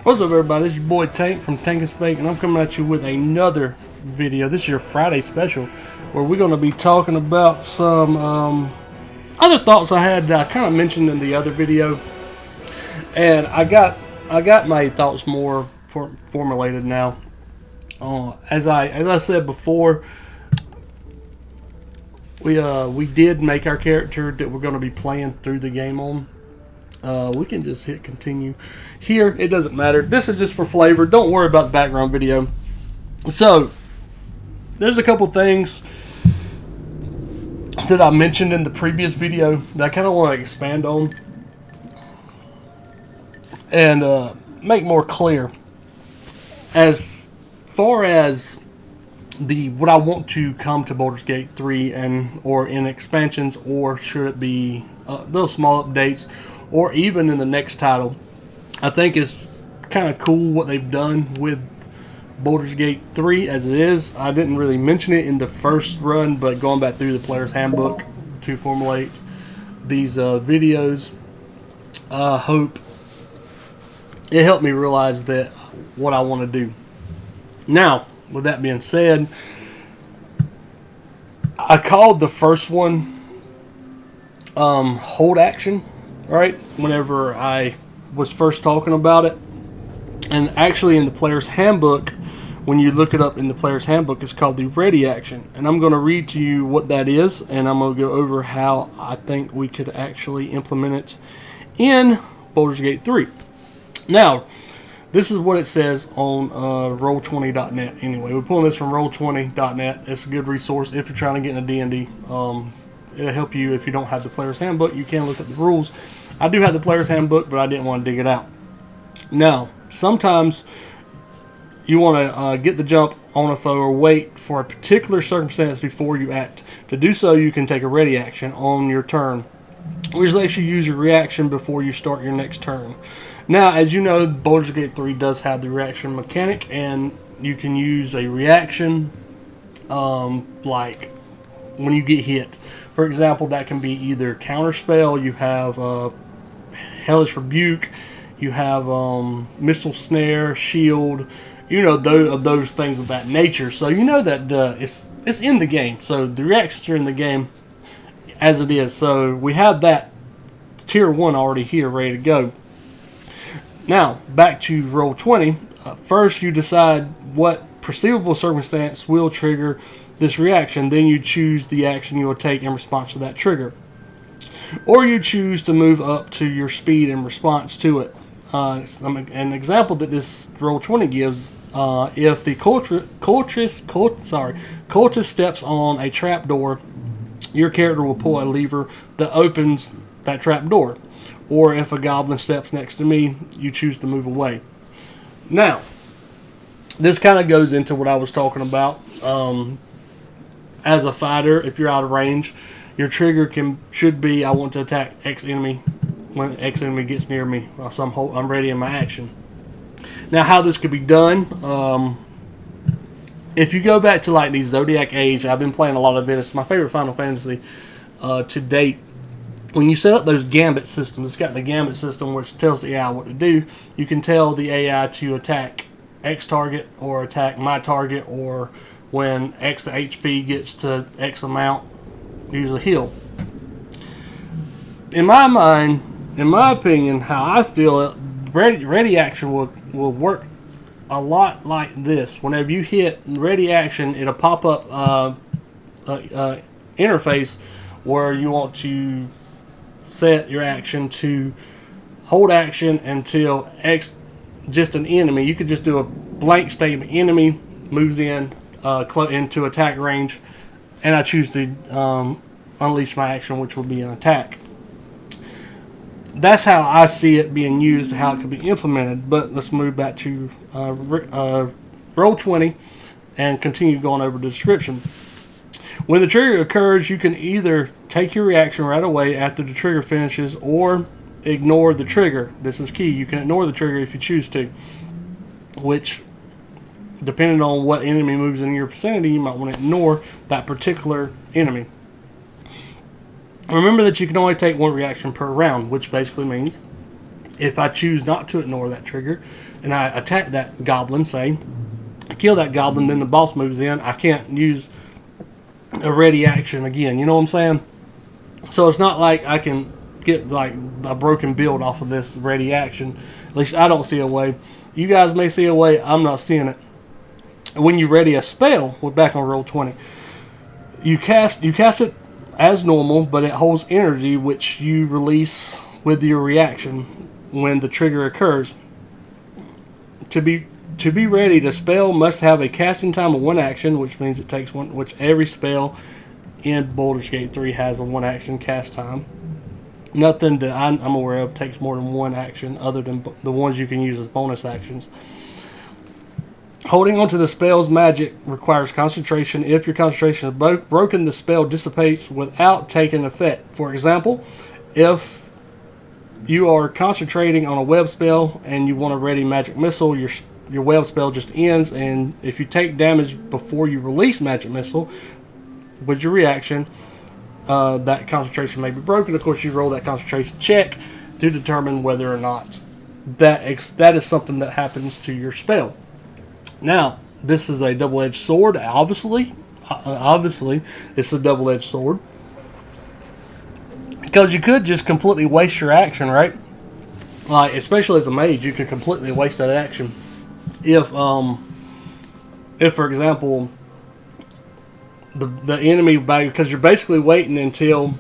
What's up, everybody? This is your boy Tank from Tank-N-Spank, and I'm coming at you with another video. This is your Friday special, where we're going to be talking about some other thoughts I had that I kind of mentioned in the other video, and I got my thoughts more formulated now. As I said before, we did make our character that we're going to be playing through the game on. We can just hit continue here. It doesn't matter. This is just for flavor. Don't worry about the background video. So, there's a couple things that I mentioned in the previous video that I kind of want to expand on and make more clear. As far as what I want to come to Baldur's Gate 3 or in expansions, or should it be those small updates, or even in the next title, I think it's kind of cool what they've done with Baldur's Gate 3 as it is. I didn't really mention it in the first run, but going back through the player's handbook to formulate these videos, I hope it helped me realize that what I want to do. Now, with that being said, I called the first one hold action, right? Whenever I was first talking about it. And actually in the player's handbook, when you look it up in the player's handbook, it's called the ready action. And I'm going to read to you what that is, and I'm going to go over how I think we could actually implement it in Baldur's Gate 3. Now, this is what it says on Roll20.net. Anyway, we're pulling this from Roll20.net. It's a good resource if you're trying to get into D&D. It'll help you if you don't have the player's handbook. You can look at the rules. I do have the player's handbook, but I didn't want to dig it out. Now, sometimes you want to get the jump on a foe or wait for a particular circumstance before you act. To do so, you can take a ready action on your turn, which lets you use your reaction before you start your next turn. Now, as you know, Baldur's Gate 3 does have the reaction mechanic, and you can use a reaction like when you get hit. For example, that can be either counterspell, you have Hellish Rebuke, you have Missile Snare, Shield, you know, those things of that nature. So you know that it's in the game. So the reactions are in the game as it is. So we have that tier 1 already here, ready to go. Now, back to Roll20. First, you decide what perceivable circumstance will trigger this reaction. Then you choose the action you will take in response to that trigger. Or you choose to move up to your speed in response to it. An example that this Roll20 gives, if the cultist steps on a trapdoor, your character will pull a lever that opens that trapdoor. Or if a goblin steps next to me, you choose to move away. Now, this kind of goes into what I was talking about. As a fighter, if you're out of range, your trigger should be, I want to attack X enemy when X enemy gets near me. So I'm ready in my action. Now, how this could be done, if you go back to like the Zodiac Age, I've been playing a lot of it. It's my favorite Final Fantasy to date. When you set up those gambit systems, it's got the gambit system which tells the AI what to do. You can tell the AI to attack X target or attack my target, or when X HP gets to X amount, use a heal. In my mind, in my opinion, how I feel it, ready action will work a lot like this. Whenever you hit ready action, it'll pop up interface where you want to set your action to hold action until X, just an enemy. You could just do a blank statement. Enemy moves in into attack range, and I choose to unleash my action, which will be an attack. That's how I see it being used, how it could be implemented. But let's move back to Roll20 and continue going over the description. When the trigger occurs, you can either take your reaction right away after the trigger finishes, or ignore the trigger. This is key. You can ignore the trigger if you choose to, which, depending on what enemy moves in your vicinity, you might want to ignore that particular enemy. Remember that you can only take one reaction per round, which basically means If I choose not to ignore that trigger and I attack that goblin, say, I kill that goblin, then the boss moves in, I can't use a ready action again. You know what I'm saying? So it's not like I can get like a broken build off of this ready action. At least I don't see a way. You guys may see a way. I'm not seeing it. When you ready a spell, we're back on Roll20. You cast it as normal, but it holds energy which you release with your reaction when the trigger occurs. To be ready, the spell must have a casting time of 1 action, which means it takes one. Which every spell in Baldur's Gate 3 has a 1 action cast time. Nothing that I'm aware of takes more than 1 action, other than the ones you can use as bonus actions. Holding onto the spell's magic requires concentration. If your concentration is broken, the spell dissipates without taking effect. For example, if you are concentrating on a web spell and you want a ready magic missile, your web spell just ends, and if you take damage before you release magic missile with your reaction, that concentration may be broken. Of course, you roll that concentration check to determine whether or not that is something that happens to your spell. Now, this is a double-edged sword. Obviously, it's a double-edged sword, because you could just completely waste your action, right? Like, especially as a mage, you could completely waste that action. If for example, the enemy, because you're basically waiting until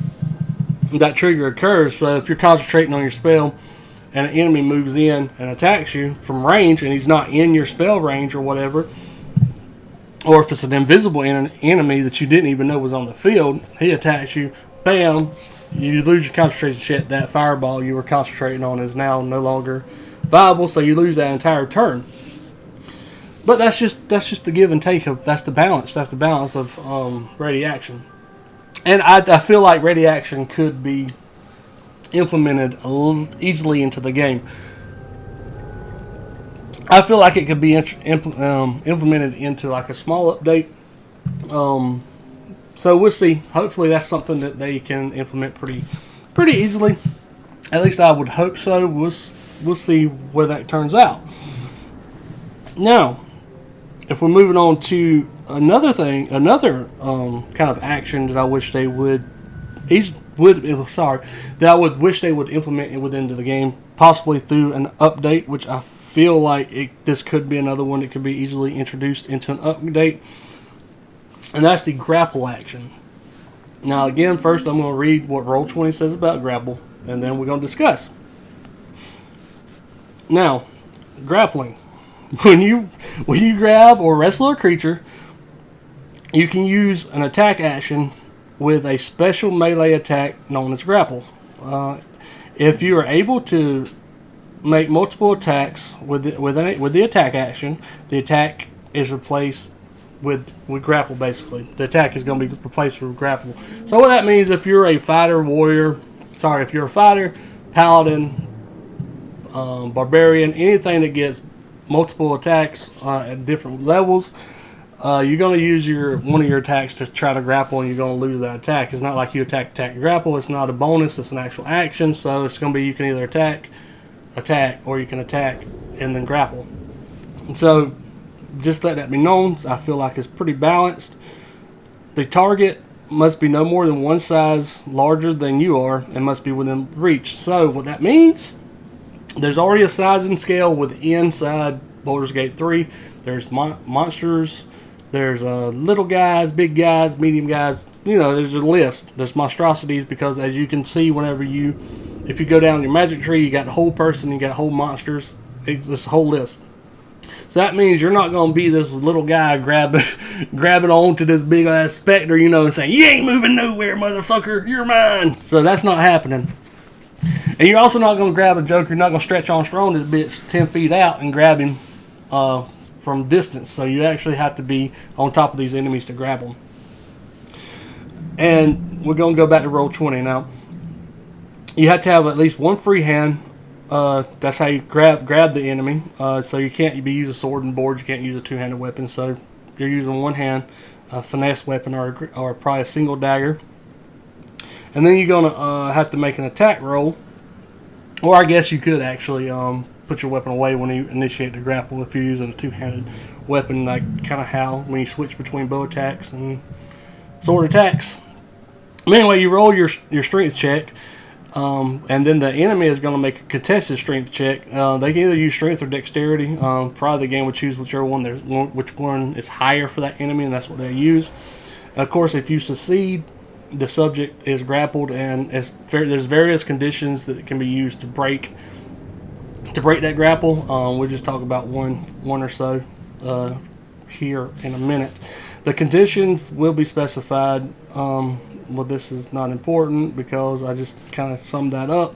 that trigger occurs. So if you're concentrating on your spell and an enemy moves in and attacks you from range, and he's not in your spell range or whatever, or if it's an invisible enemy that you didn't even know was on the field, he attacks you, bam, you lose your concentration check. That fireball you were concentrating on is now no longer viable, so you lose that entire turn. But that's just the give and take of that's the balance of ready action, and I feel like ready action could be implemented easily into the game. I feel like it could be implemented into like a small update. So we'll see. Hopefully that's something that they can implement pretty easily. At least I would hope so. We'll see where that turns out. Now, if we're moving on to another kind of action that I wish they would wish they would implement within the game, possibly through an update, which I feel like this could be another one that could be easily introduced into an update, and that's the grapple action. Now, again, first I'm going to read what Roll20 says about grapple, and then we're going to discuss. Now, grappling. When you grab or wrestle a creature, you can use an attack action with a special melee attack known as grapple. If you are able to make multiple attacks with the attack action, the attack is replaced with grapple. Basically, the attack is going to be replaced with grapple. So what that means, if you're a fighter, paladin, barbarian, anything that gets multiple attacks at different levels, you're going to use one of your attacks to try to grapple, and you're going to lose that attack. It's not like you attack, grapple. It's not a bonus. It's an actual action. So it's going to be you can either attack, or you can attack and then grapple. And so just let that be known. I feel like it's pretty balanced. The target must be no more than one size larger than you are and must be within reach. So what that means, there's already a sizing scale inside Baldur's Gate 3. There's monsters, there's little guys, big guys, medium guys. There's a list. There's monstrosities, because as you can see, if you go down your magic tree, you got a whole person, you got whole monsters. It's this whole list. So that means you're not going to be this little guy grabbing onto this big ass specter, and saying, "You ain't moving nowhere, motherfucker. You're mine." So that's not happening. And you're also not going to grab a joker. You're not going to stretch Armstrong this bitch 10 feet out and grab him from distance. So you actually have to be on top of these enemies to grab them. And we're going to go back to Roll20 now. You have to have at least one free hand. That's how you grab the enemy. So you can't be using sword and board. You can't use a two-handed weapon. So you're using one hand, a finesse weapon, or probably a single dagger. And then you're going to have to make an attack roll. Or I guess you could actually put your weapon away when you initiate the grapple if you're using a two-handed weapon, like kind of how when you switch between bow attacks and sword attacks. But anyway, you roll your strength check, and then the enemy is going to make a contested strength check. They can either use strength or dexterity. Probably the game would choose which one is higher for that enemy, and that's what they use. And of course, if you succeed, the subject is grappled, and there's various conditions that can be used to break that grapple. We'll just talk about one or so here in a minute. The conditions will be specified. Well, this is not important because I just kind of summed that up.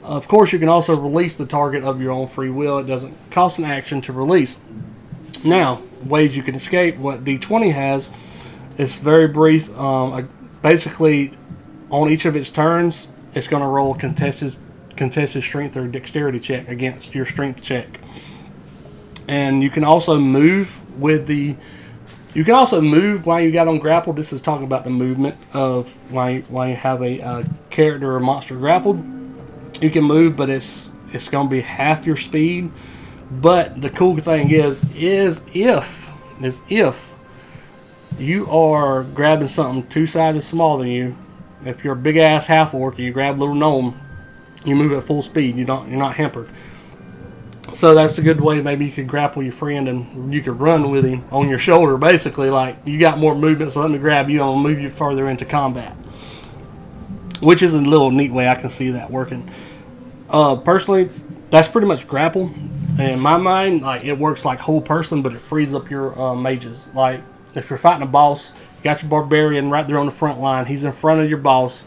Of course, you can also release the target of your own free will. It doesn't cost an action to release. Now, ways you can escape. What D20 has is very brief. Basically, on each of its turns, it's going to roll a contested strength or dexterity check against your strength check. And you can also move while you got on grapple. This is talking about the movement of while you have a character or monster grappled. You can move, but it's going to be half your speed. But the cool thing is if you are grabbing something 2 sizes smaller than you, if you're a big ass half orc and you grab a little gnome, you move at full speed. You're not hampered. So that's a good way. Maybe you could grapple your friend and you could run with him on your shoulder. Basically, like, you got more movement, so let me grab you and I'll move you further into combat. Which is a little neat way I can see that working. Personally, that's pretty much grapple. In my mind, like, it works like whole person, but it frees up your mages. Like, if you're fighting a boss, you got your barbarian right there on the front line. He's in front of your boss.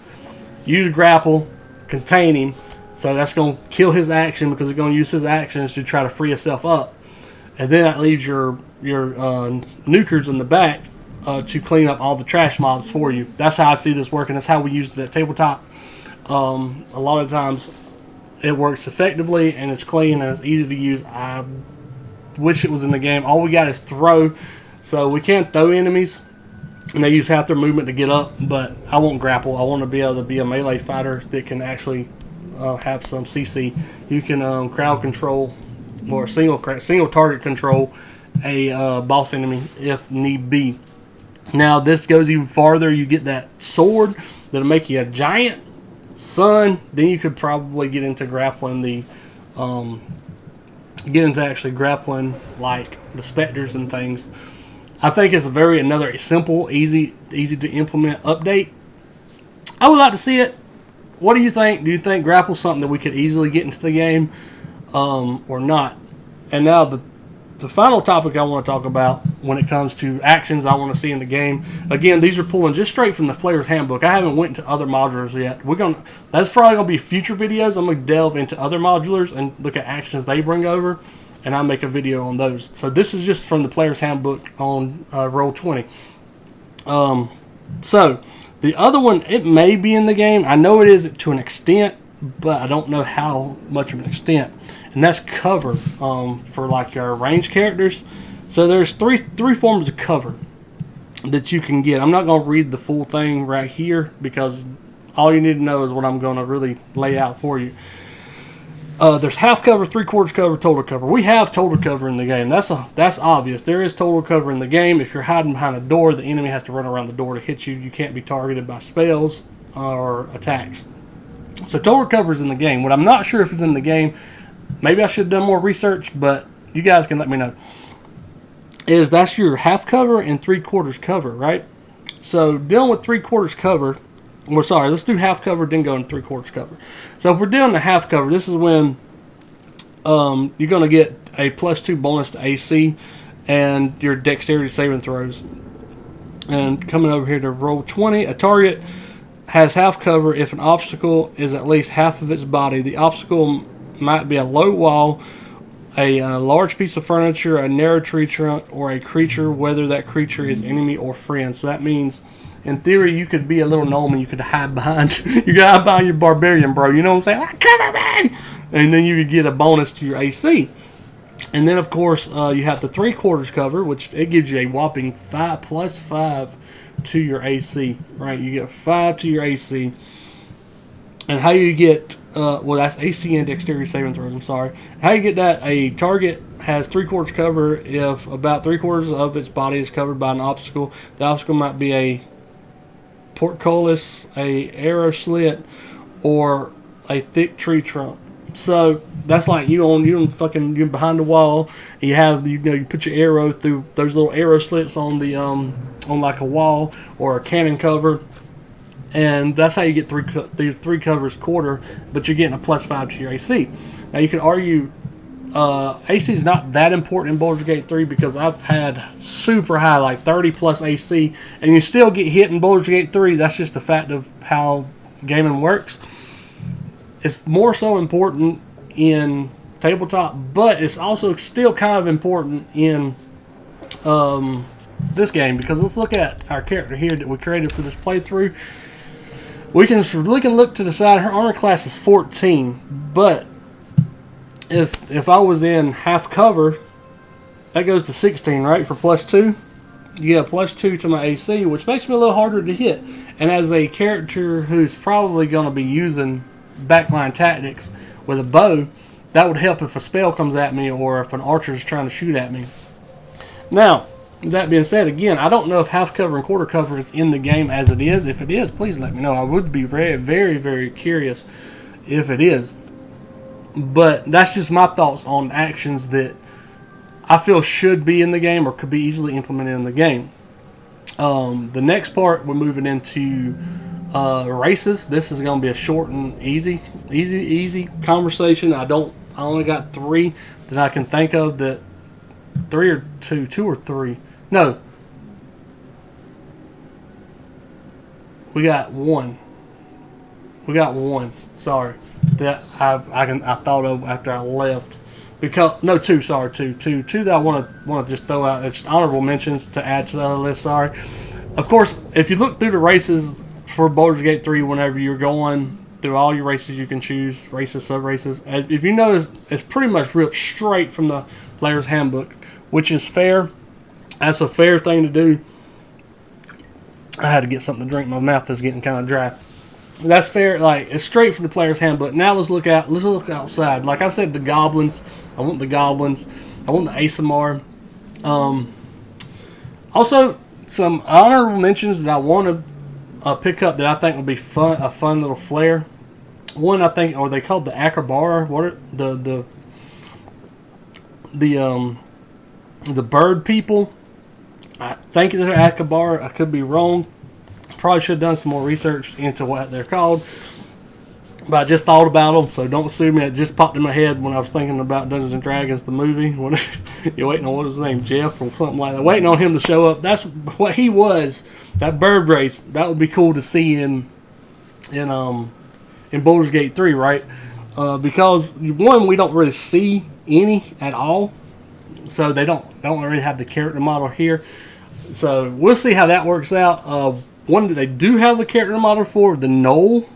Use grapple, contain him. So that's going to kill his action because it's going to use his actions to try to free itself up. And then that leaves your nukers in the back to clean up all the trash mobs for you. That's how I see this working. That's how we use it at tabletop. A lot of times it works effectively and it's clean and it's easy to use. I wish it was in the game. All we got is throw. So we can't throw enemies. And they use half their movement to get up. But I won't grapple. I want to be able to be a melee fighter that can actually have some CC. You can crowd control or single target control a boss enemy if need be. Now this goes even farther. You get that sword that'll make you a giant sun. Then you could probably get into grappling actually grappling like the specters and things. I think it's another simple, easy to implement update. I would like to see it. What do you think? Do you think grapple's something that we could easily get into the game or not? And now the final topic I want to talk about when it comes to actions I want to see in the game. Again, these are pulling just straight from the Player's Handbook. I haven't went into other modulars yet. That's probably going to be future videos. I'm going to delve into other modulars and look at actions they bring over, and I'll make a video on those. So this is just from the Player's Handbook on Roll20. So the other one, it may be in the game. I know it is to an extent, but I don't know how much of an extent. And that's cover for like your ranged characters. So there's three forms of cover that you can get. I'm not going to read the full thing right here because all you need to know is what I'm going to really lay out for you. There's half cover, 3/4 cover, total cover. We have total cover in the game. That's obvious. There is total cover in the game. If you're hiding behind a door, the enemy has to run around the door to hit you. You can't be targeted by spells or attacks. So total cover is in the game. What I'm not sure if it's in the game, maybe I should have done more research, but you guys can let me know, is that's your half cover and 3/4 cover, right? So dealing with 3/4 cover, let's do half cover, then go into 3/4 cover. So if we're doing the half cover, this is when you're going to get a +2 bonus to AC and your dexterity saving throws. And coming over here to Roll20, a target has half cover if an obstacle is at least half of its body. The obstacle might be a low wall, a large piece of furniture, a narrow tree trunk, or a creature, whether that creature is enemy or friend. So that means, in theory, you could be a little gnome and you could hide behind your barbarian, bro. You know what I'm saying? Cover me! And then you could get a bonus to your AC. And then, of course, you have the 3/4 cover, which it gives you a whopping 5 + 5 to your AC. Right? You get 5 to your AC. And how you get, well, that's AC and dexterity saving throws, I'm sorry. How you get that, a target has 3/4 cover if about 3/4 of its body is covered by an obstacle. The obstacle might be a portcullis, a arrow slit, or a thick tree trunk. So that's like you you're behind the wall. And you put your arrow through those little arrow slits on the on like a wall or a cannon cover, and that's how you get three covers quarter. But you're getting a +5 to your AC. Now you can argue AC is not that important in Baldur's Gate 3 because I've had super high, like 30 plus AC, and you still get hit in Baldur's Gate 3. That's just the fact of how gaming works. It's more so important in tabletop, but it's also still kind of important in this game, because let's look at our character here that we created for this playthrough. We can look to the side. Her armor class is 14, but if I was in half cover, that goes to 16, right, for +2? Yeah, +2 to my AC, which makes me a little harder to hit. And as a character who's probably going to be using backline tactics with a bow, that would help if a spell comes at me or if an archer is trying to shoot at me. Now, that being said, again, I don't know if half cover and quarter cover is in the game as it is. If it is, please let me know. I would be very, very, very curious if it is. But that's just my thoughts on actions that I feel should be in the game or could be easily implemented in the game. The next part, we're moving into races. This is going to be a short and easy conversation. I only got 3 that I can think of. That 3 or 2 or 3. No, we got 1. Sorry, that I thought of after I left. Because no, 2. Sorry, 2 that I want to just throw out. It's just honorable mentions to add to the other list. Sorry. Of course, if you look through the races for Baldur's Gate 3, whenever you're going through all your races, you can choose races, sub-races. If you notice, it's pretty much ripped straight from the player's handbook, which is fair. That's a fair thing to do. I had to get something to drink. My mouth is getting kind of dry. That's fair. Like, it's straight from the player's handbook. Now let's look outside. Like I said, the goblins. I want the goblins. I want the ASMR. Also, some honorable mentions that I want to pick up that I think would be fun. A fun little flair. One, I think, are they called the Akabara? What are the bird people? I think they're Akabara. I could be wrong. Probably should have done some more research into what they're called. But I just thought about them, so don't sue me. It just popped in my head when I was thinking about Dungeons and Dragons, the movie. When you're waiting on, what was his name, Jeff or something like that. Waiting on him to show up. That's what he was. That bird race. That would be cool to see in Baldur's Gate 3, right? Because one, we don't really see any at all. So they don't really have the character model here. So we'll see how that works out. One that they do have a character model for, the Gnoll.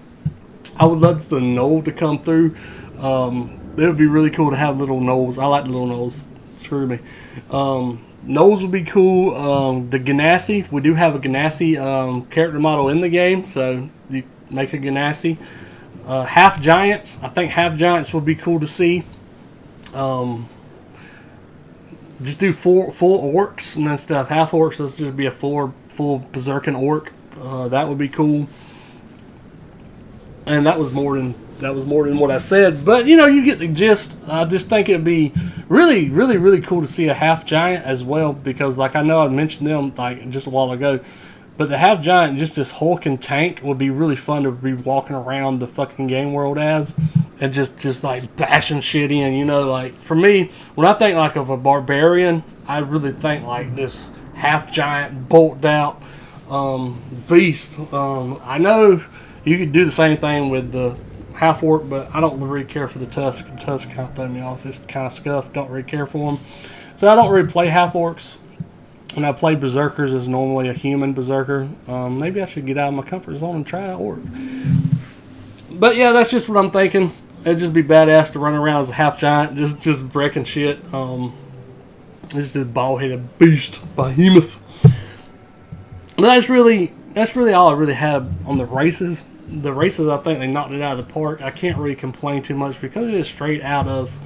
I would love the Gnoll to come through. It would be really cool to have little gnolls. I like the little gnolls. Screw me. Gnolls would be cool. The Ganassi. We do have a Ganassi character model in the game. So you make a Ganassi. Half Giants. I think Half Giants would be cool to see. Just do full orcs and then stuff. Half orcs, let's just be a full berserking orc. That would be cool. And that was more than what I said. But you get the gist. I just think it'd be really, really, really cool to see a half giant as well, because like I know I mentioned them like just a while ago. But the half giant, just this hulking tank, would be really fun to be walking around the fucking game world as. And just like bashing shit in, like for me, when I think like of a barbarian, I really think like this half giant, bolted out beast. I know you could do the same thing with the half orc, but I don't really care for the tusk. The tusk kind of throw me off. It's kind of scuffed. Don't really care for them, so I don't really play half orcs. When I play berserkers as normally a human berserker. Maybe I should get out of my comfort zone and try orc. But yeah, that's just what I'm thinking. It'd just be badass to run around as a half giant, just breaking shit. This is bald-headed beast, behemoth. But that's really all I really have on the races. the races, I think they knocked it out of the park. I can't really complain too much because it is straight out of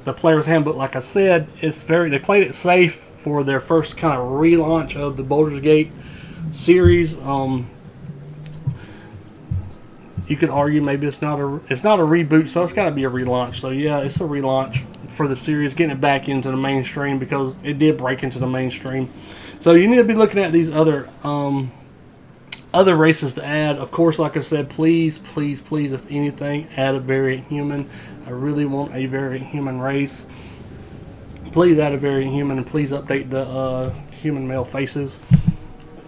the player's handbook. Like I said, they played it safe for their first kind of relaunch of the Baldur's Gate series. You could argue maybe it's not a reboot, so it's got to be a relaunch. So yeah, it's a relaunch for the series, getting it back into the mainstream because it did break into the mainstream. So you need to be looking at these other races to add. Of course, like I said, please, please, please, if anything, add a variant human. I really want a variant human race. Please add a variant human, and please update the human male faces.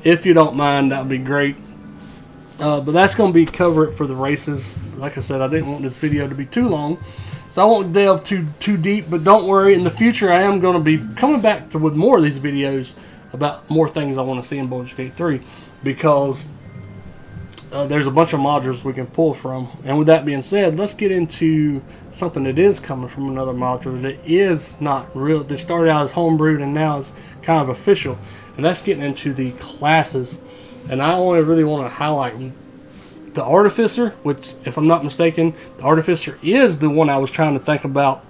If you don't mind, that would be great. But that's going to be cover it for the races. Like I said, I didn't want this video to be too long, so I won't delve too deep. But don't worry, in the future I am going to be coming back with more of these videos about more things I want to see in Baldur's Gate 3, because there's a bunch of modules we can pull from. And with that being said, let's get into something that is coming from another module that is not real. They started out as homebrewed and now is kind of official, and that's getting into the classes. And I only really want to highlight the Artificer, which, if I'm not mistaken, the Artificer is the one I was trying to think about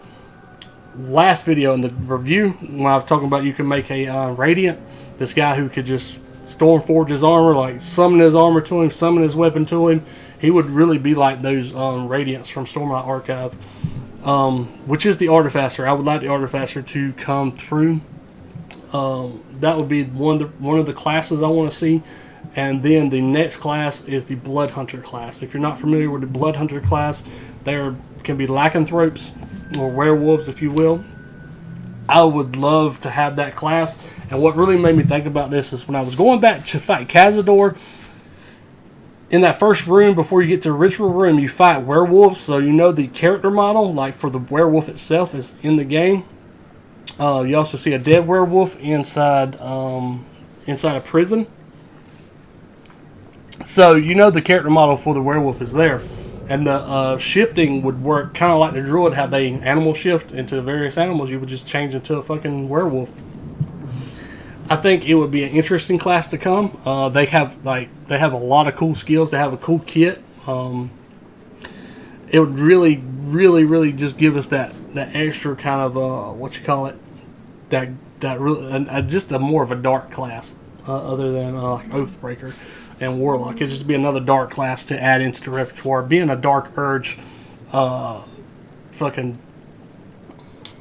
last video in the review, when I was talking about you can make a Radiant, this guy who could just Stormforge his armor, like summon his armor to him, summon his weapon to him. He would really be like those Radiants from Stormlight Archive, which is the Artificer. I would like the Artificer to come through. That would be one of the classes I want to see. And then the next class is the Blood Hunter class. If you're not familiar with the Blood Hunter class, there can be lycanthropes or werewolves, if you will. I would love to have that class. And what really made me think about this is when I was going back to fight Cazador, in that first room before you get to the ritual room, you fight werewolves. So you know the character model, like for the werewolf itself, is in the game. You also see a dead werewolf inside a prison. So you know the character model for the werewolf is there. And the shifting would work kind of like the druid, how they animal shift into various animals. You would just change into a fucking werewolf. I think it would be an interesting class to come. They have a lot of cool skills. They have a cool kit. It would really, really, really just give us that extra kind of what you call it, that really just a more of a dark class, other than like Oathbreaker and Warlock. It'd just be another dark class to add into the repertoire. Being a Dark Urge, fucking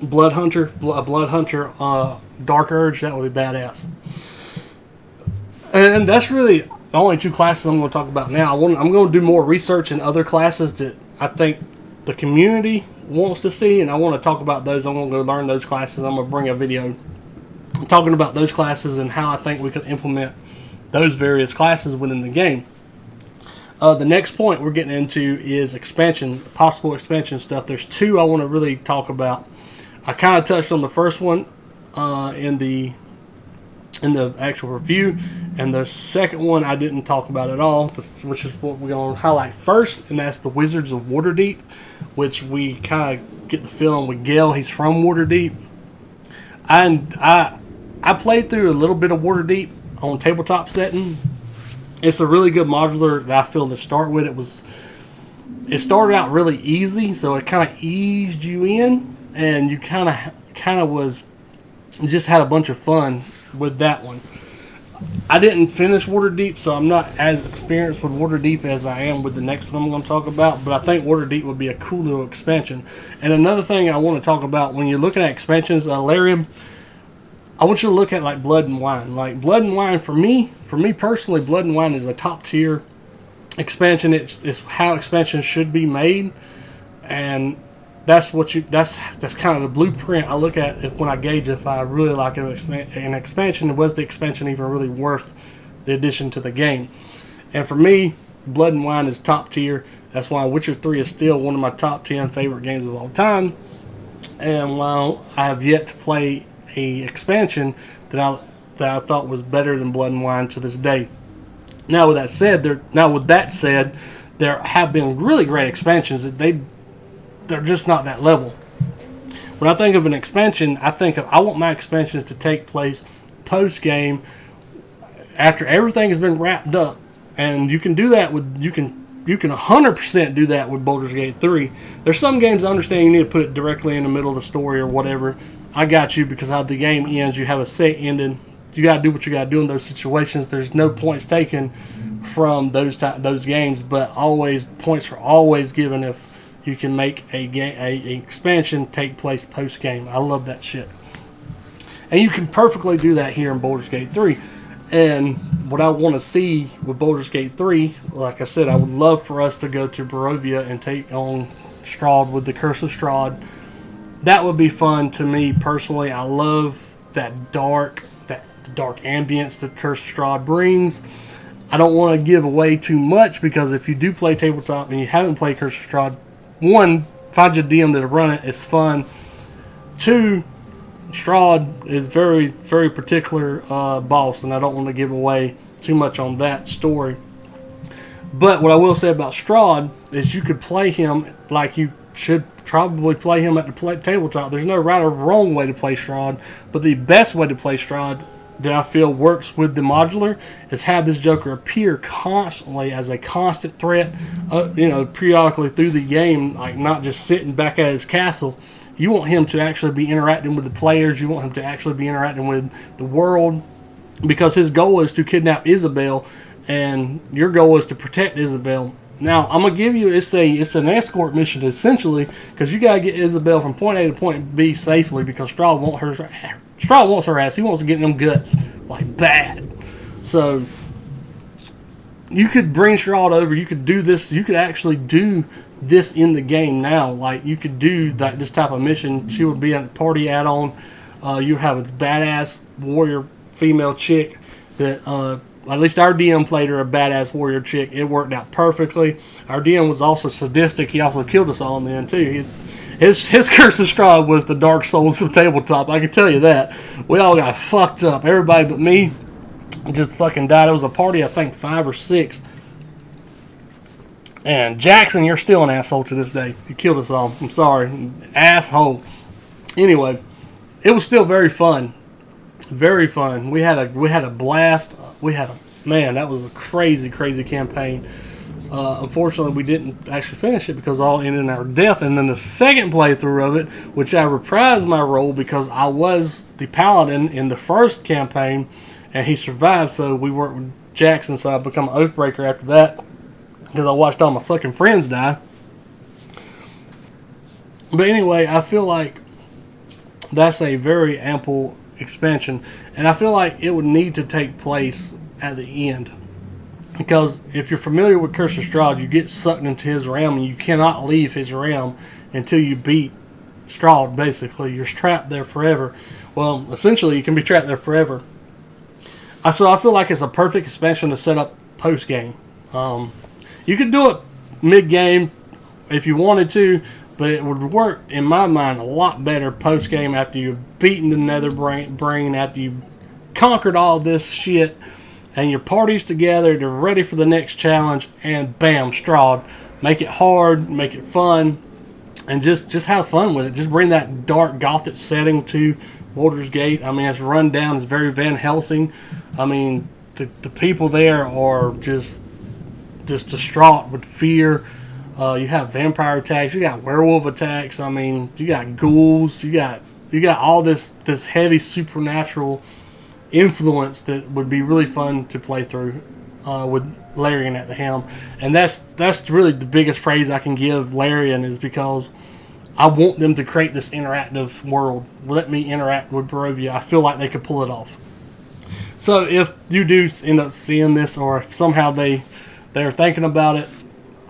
Blood Hunter, Dark Urge, that would be badass. And that's really the only two classes I'm going to talk about now. I'm going to do more research in other classes that I think the community wants to see, and I want to talk about those. I'm going to go learn those classes. I'm going to bring a video talking about those classes and how I think we could implement those various classes within the game. The next point we're getting into is expansion, possible expansion stuff. There's two I want to really talk about. I kind of touched on the first one in the actual review, and the second one I didn't talk about at all, which is what we're going to highlight first, and that's the Wizards of Waterdeep, which we kind of get the feeling with Gale. He's from Waterdeep. And I played through a little bit of Waterdeep on tabletop setting. It's a really good modular that I feel to start with. It started out really easy, so it kind of eased you in, and you kind of was just had a bunch of fun with that one. I didn't finish Waterdeep, so I'm not as experienced with Waterdeep as I am with the next one I'm going to talk about, but I think Waterdeep would be a cool little expansion. And another thing I want to talk about when you're looking at expansions, Larium, I want you to look at like Blood and Wine. Like Blood and Wine, for me personally, Blood and Wine is a top tier expansion. It's how expansions should be made, and that's kind of the blueprint I look at when I gauge if I really like an expansion, and was the expansion even really worth the addition to the game. And for me, Blood and Wine is top tier. That's why Witcher 3 is still one of my top 10 favorite games of all time. And while I have yet to play a expansion that I thought was better than Blood and Wine to this day. Now with that said, there have been really great expansions that they're just not that level. When I think of an expansion, I want my expansions to take place post game, after everything has been wrapped up, and you can do that with you can you can 100% do that with Baldur's Gate 3. There's some games I understand you need to put it directly in the middle of the story or whatever. I got you, because how the game ends, you have a set ending. You got to do what you got to do in those situations. There's no points taken from those games, but always points are always given if you can make a expansion take place post game. I love that shit, and you can perfectly do that here in Baldur's Gate 3. And what I want to see with Baldur's Gate 3, like I said, I would love for us to go to Barovia and take on Strahd with the Curse of Strahd. That would be fun to me personally. I love that dark ambience that Curse of Strahd brings. I don't want to give away too much, because if you do play tabletop and you haven't played Curse of Strahd, one, find your DM that'll run it. It's fun. Two, Strahd is very, very particular boss, and I don't want to give away too much on that story. But what I will say about Strahd is you could play him like you should probably play him at the tabletop. There's no right or wrong way to play Strahd, but the best way to play Strahd that I feel works with the modular is have this Joker appear constantly as a constant threat, periodically through the game, like not just sitting back at his castle. You want him to actually be interacting with the players. You want him to actually be interacting with the world, because his goal is to kidnap Isabel, and your goal is to protect Isabel. Now, I'm gonna give you it's an escort mission essentially, because you gotta get Isabel from point A to point B safely, because Strahd wants her ass. He wants to get in them guts like bad. So you could bring Strahd over. You could do this. You could actually do this in the game now. Like, you could do this type of mission. She would be a party add-on. You have a badass warrior female chick that at least our DM played her a badass warrior chick. It worked out perfectly. Our DM was also sadistic. He also killed us all in the end too. His Curse of Strahd was the Dark Souls of tabletop. I can tell you that. We all got fucked up. Everybody but me just fucking died. It was a party, I think 5 or 6. And Jackson, you're still an asshole to this day. You killed us all. I'm sorry. Asshole. Anyway, it was still very fun. Very fun. We had a blast. That was a crazy, crazy campaign. Unfortunately, we didn't actually finish it because it all ended in our death. And then the second playthrough of it, which I reprised my role because I was the paladin in the first campaign, and he survived, so we worked with Jackson, so I become an Oathbreaker after that, because I watched all my fucking friends die. But anyway, I feel like that's a very ample expansion, and I feel like it would need to take place at the end, because if you're familiar with Curse of Strahd, you get sucked into his realm, and you cannot leave his realm until you beat Strahd. Basically, you're trapped there forever. Well, essentially, you can be trapped there forever. So I feel like it's a perfect expansion to set up post-game. You could do it mid-game if you wanted to, but it would work, in my mind, a lot better post-game after you've beaten the Nether Brain, after you've conquered all this shit, and your party's together, they're ready for the next challenge, and bam, Strahd. Make it hard, make it fun, and just have fun with it. Just bring that dark Gothic setting to Baldur's Gate. I mean, it's run down, it's very Van Helsing. I mean, the people there are just distraught with fear. You have vampire attacks, you got werewolf attacks. I mean, you got ghouls, you got all this heavy supernatural influence that would be really fun to play through with Larian at the helm. And that's really the biggest praise I can give Larian, is because I want them to create this interactive world. Let me interact with Barovia. I feel like they could pull it off. So if you do end up seeing this, or if somehow they're thinking about it,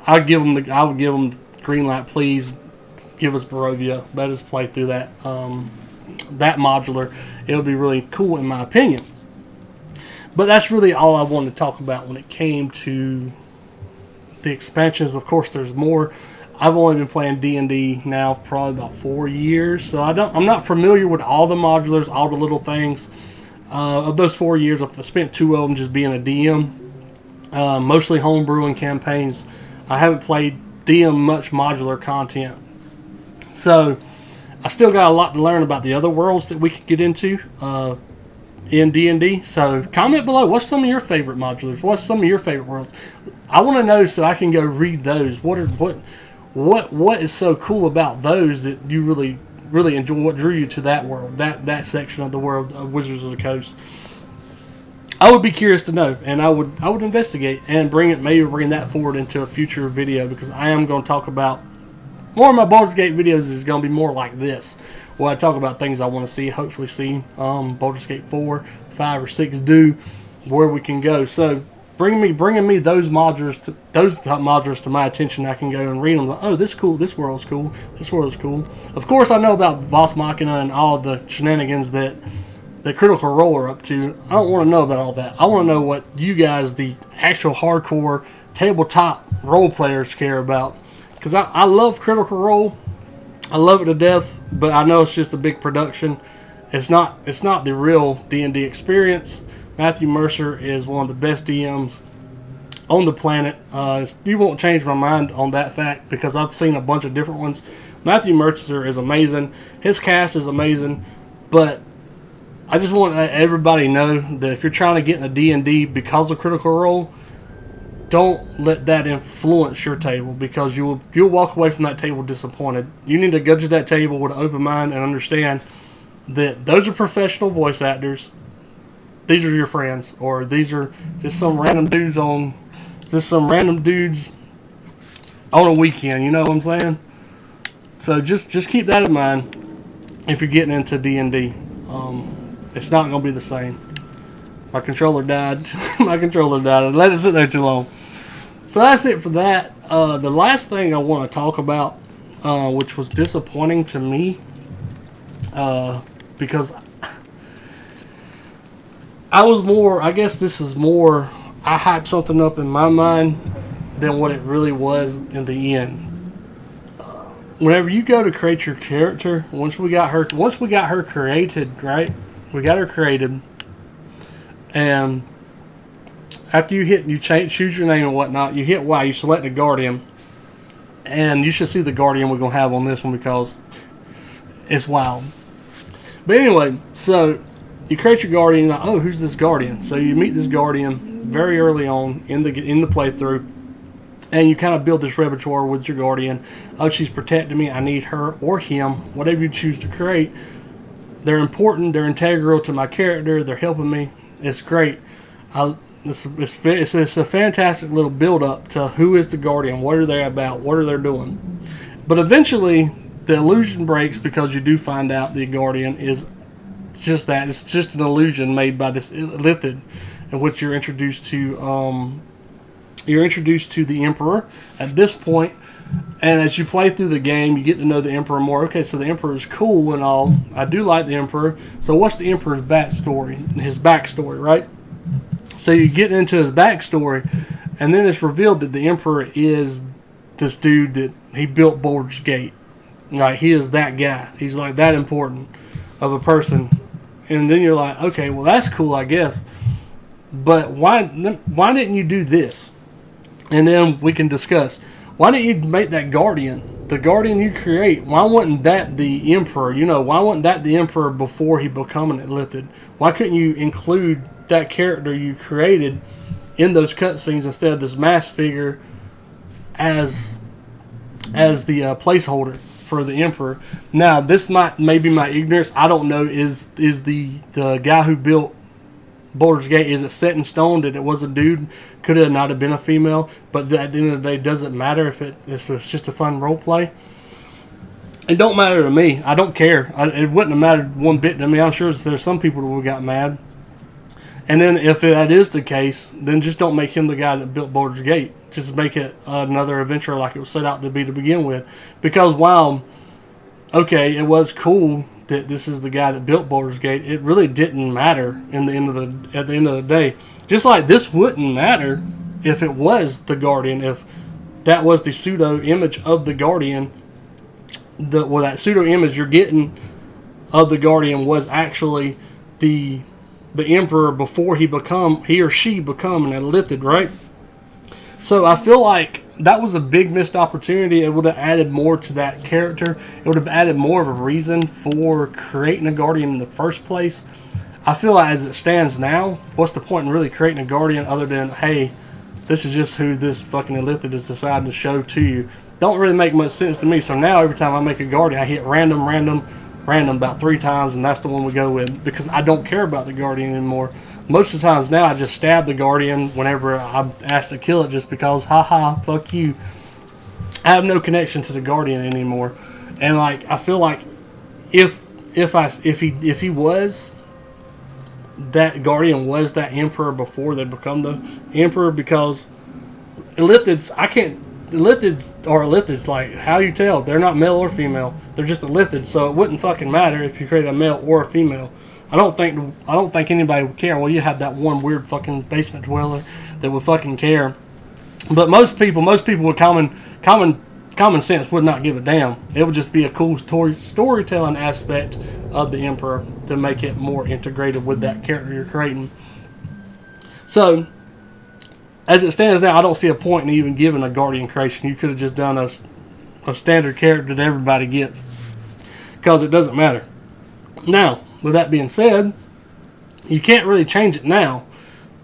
I would give them the green light. Please give us Barovia. Let us play through that modular. It'll be really cool, in my opinion. But that's really all I wanted to talk about when it came to the expansions. Of course, there's more. I've only been playing D&D now probably about 4 years, so I'm not familiar with all the modulars, all the little things. Of those 4 years, I've spent 2 of them just being a DM, mostly homebrewing campaigns. I haven't played DM much modular content, so I still got a lot to learn about the other worlds that we could get into. in D&D. So comment below. What's some of your favorite modulars? What's some of your favorite worlds? I want to know so I can go read those. What is so cool about those that you really enjoy? What drew you to that world, that section of the world of Wizards of the Coast? I would be curious to know, and I would investigate and maybe bring that forward into a future video, because I am going to talk about more of my Baldur's Gate videos is going to be more like this, where I talk about things I want to see, hopefully see Baldur's Gate 4, 5, or 6 do, where we can go. So bringing me those modulars to my attention, I can go and read them. Like, oh, this cool. This world's cool. This world's cool. Of course, I know about Voss Machina and all the shenanigans that the Critical Role are up to. I don't want to know about all that. I want to know what you guys, the actual hardcore tabletop role players, care about. Because I love Critical Role. I love it to death, but I know it's just a big production. It's not the real D&D experience. Matthew Mercer is one of the best DMs on the planet. You won't change my mind on that fact, because I've seen a bunch of different ones. Matthew Mercer is amazing. His cast is amazing, but I just want to let everybody know that if you're trying to get into D&D because of Critical Role, don't let that influence your table, because you'll walk away from that table disappointed. You need to go to that table with an open mind and understand that those are professional voice actors. These are your friends, or these are just some random dudes on a weekend. You know what I'm saying? So just keep that in mind if you're getting into D&D. It's not going to be the same. My controller died. I let it sit there too long. So that's it for that. The last thing I want to talk about, which was disappointing to me, because I guess this is more, I hyped something up in my mind than what it really was in the end. Whenever you go to create your character, once we got her created, right? We got her created, and after you choose your name and whatnot, you hit Y, you select a guardian, and you should see the guardian we're gonna have on this one because it's wild. But anyway, so you create your guardian. Like, oh, who's this guardian? So you meet this guardian very early on in the playthrough, and you kind of build this repertoire with your guardian. Oh, she's protecting me. I need her or him, whatever you choose to create. They're important. They're integral to my character. They're helping me. It's great. It's a fantastic little build up to who is the guardian, what are they about, what are they doing. But eventually, the illusion breaks, because you do find out the guardian is just that. It's just an illusion made by this Lithid, in which you're introduced to. You're introduced to the Emperor at this point, and as you play through the game, you get to know the Emperor more. Okay, so the Emperor is cool and all. I do like the Emperor. So what's the Emperor's backstory? His backstory, right? So you get into his backstory, and then it's revealed that the Emperor is this dude that he built Baldur's Gate. Like, he is that guy. He's like that important of a person. And then you're like, okay, well, that's cool, I guess. But why didn't you do this? And then we can discuss. Why didn't you make that guardian? The guardian you create, why wasn't that the Emperor? You know, why wasn't that the Emperor before he became an Illithid? Why couldn't you include that character you created in those cutscenes instead of this mask figure as the placeholder for the Emperor? Now, this may be my ignorance. I don't know. Is the guy who built Baldur's Gate, is it set in stone that it was a dude? Could it not have been a female? But at the end of the day, does it matter if it's just a fun role play? It don't matter to me. I don't care. It wouldn't have mattered one bit to me. I'm sure there's some people that would have got mad. And then if that is the case, then just don't make him the guy that built Baldur's Gate. Just make it another adventure like it was set out to be to begin with. Because while, okay, it was cool that this is the guy that built Baldur's Gate, it really didn't matter at the end of the day. Just like this wouldn't matter if it was the Guardian, if that was the pseudo image of the Guardian. That pseudo image you're getting of the Guardian was actually the Emperor before he or she become an Illithid, right? So I feel like that was a big missed opportunity. It would have added more to that character. It would have added more of a reason for creating a Guardian in the first place. I feel like as it stands now, what's the point in really creating a Guardian other than, hey, this is just who this fucking Illithid is deciding to show to you? Don't really make much sense to me. So now every time I make a Guardian, I hit random about 3 times, and that's the one we go with, because I don't care about the Guardian anymore. Most of the times now I just stab the Guardian whenever I'm asked to kill it, just because, haha, fuck you. I have no connection to the Guardian anymore. And like, I feel like if he was that Guardian, was that Emperor before they become the Emperor, because Illithids, Illithids, like, how you tell? They're not male or female. They're just Illithids, so it wouldn't fucking matter if you create a male or a female. I don't think anybody would care. Well, you have that one weird fucking basement dweller that would fucking care. But most people with common sense would not give a damn. It would just be a cool storytelling aspect of the Emperor to make it more integrated with that character you're creating. So, as it stands now, I don't see a point in even giving a Guardian creation. You could have just done a standard character that everybody gets, because it doesn't matter. Now, with that being said, you can't really change it now.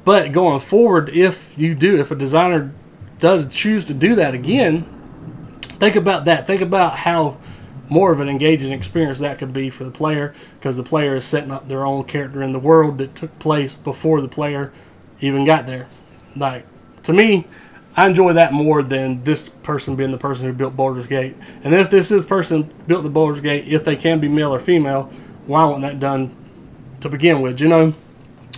But going forward, if a designer does choose to do that again, think about that. Think about how more of an engaging experience that could be for the player, because the player is setting up their own character in the world that took place before the player even got there. Like, to me, I enjoy that more than this person being the person who built Baldur's Gate. And if this person built the Baldur's Gate, if they can be male or female, why wasn't that done to begin with? You know,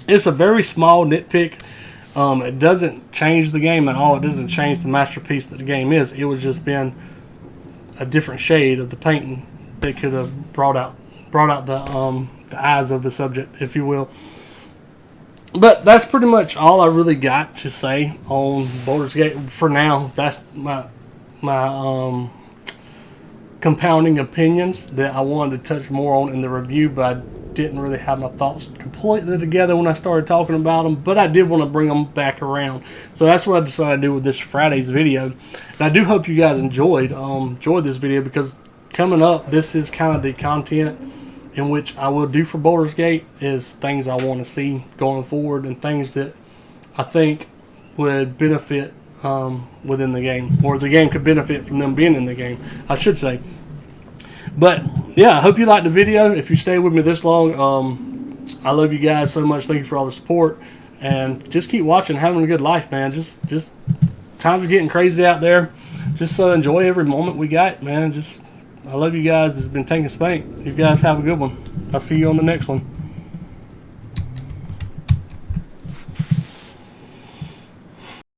it's a very small nitpick. It doesn't change the game at all. It doesn't change the masterpiece that the game is. It was just been a different shade of the painting that could have brought out the eyes of the subject, if you will. But that's pretty much all I really got to say on Baldur's Gate for now. That's my compounding opinions that I wanted to touch more on in the review, but I didn't really have my thoughts completely together when I started talking about them, but I did want to bring them back around. So that's what I decided to do with this Friday's video. And I do hope you guys enjoyed this video, because coming up, this is kind of the content in which I will do for Baldur's Gate, is things I want to see going forward and things that I think would benefit within the game, or the game could benefit from them being in the game, I should say. But yeah, I hope you liked the video. If you stayed with me this long, I love you guys so much. Thank you for all the support, and just keep watching, having a good life, man. Just times are getting crazy out there. Just enjoy every moment we got, man. I love you guys. This has been Tank-N-Spank. You guys have a good one. I'll see you on the next one.